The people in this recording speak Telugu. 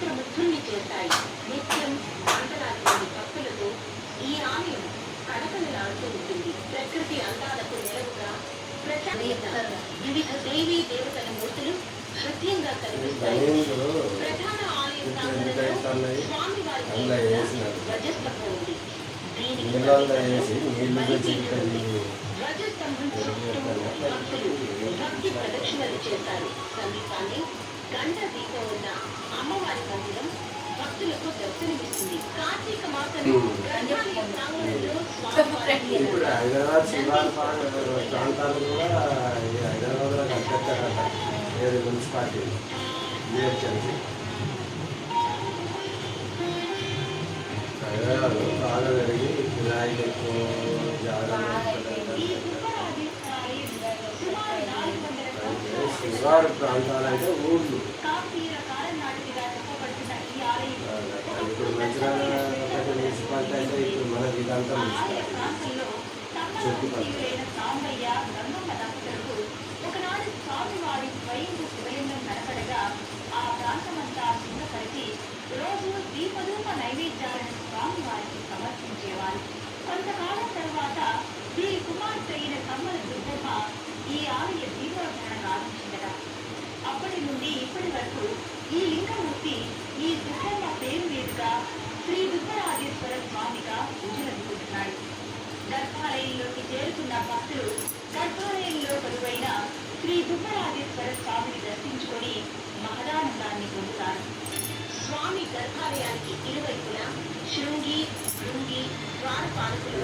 మంత్రముగ్ధుల్ని చేస్తాయి. నిత్యం అంతరాత్రి భక్తులతో ఈ ఆలయం కడకలలాడుతూ ఉంటుంది. ప్రకృతి అందాలకు నెలవుగా వివిధ దేవీ దేవతల మూర్తులు నృత్యంగా కనిపిస్తాయి. ప్రధాన ఆలయం ప్రాంగణంలో స్వామివారి ధ్వజస్తంభం ఉంది. దీనికి ధ్వజస్తంభం చుట్టూ భక్తులు భక్తి ప్రదక్షిణలు చేస్తారు. సమీపాన్ని గంట దీపం ఉన్న అమ్మవారి మందిరం భక్తులకు దర్శనమిస్తుంది. కార్తీక మాసంలో ప్రాంగణంలో ఇప్పుడు హైదరాబాద్ శివారు ప్రాంతాలు కూడా హైదరాబాద్లో కనిపెట్టారట. ఏడు మున్సిపాలిటీ జిహెచ్ఎంసీ హైదరాబాద్లో బాగా జరిగి వినాయకు శివారు ప్రాంతాలంటే ఊళ్ళు. ఇప్పుడు మంచిర్యాల మున్సిపాలిటీ అంటే ఇప్పుడు మనకి ఇదంతా రోజు దీపధూప నైవేద్యాలను స్వామివారికి సమర్పించేవారు. కొంతకాలం తర్వాత వీరి కుమార్తె అయిన కమ్మల దుర్గమ్మ ఈ ఆలయ దీపోద్ధరణ ప్రారంభించగా అప్పటి నుండి ఇప్పటి వరకు ఈ లింగమూర్తి ఈ దుర్గమ్మ పేరు మీదుగా శ్రీ దుర్గరాజేశ్వర స్వామిగా పూజలందుకుంటున్నాడు. గర్భాలయంలోకి చేరుతున్న భక్తులు గర్భాలయంలో కొలువైన శ్రీ దుర్గరాజేశ్వర స్వామిని దర్శించుకొని మహదానందాన్ని పొందుతారు. స్వామి గర్భాలయానికి ఇరువైపులా శృంగి భృంగి ద్వారపాలకులు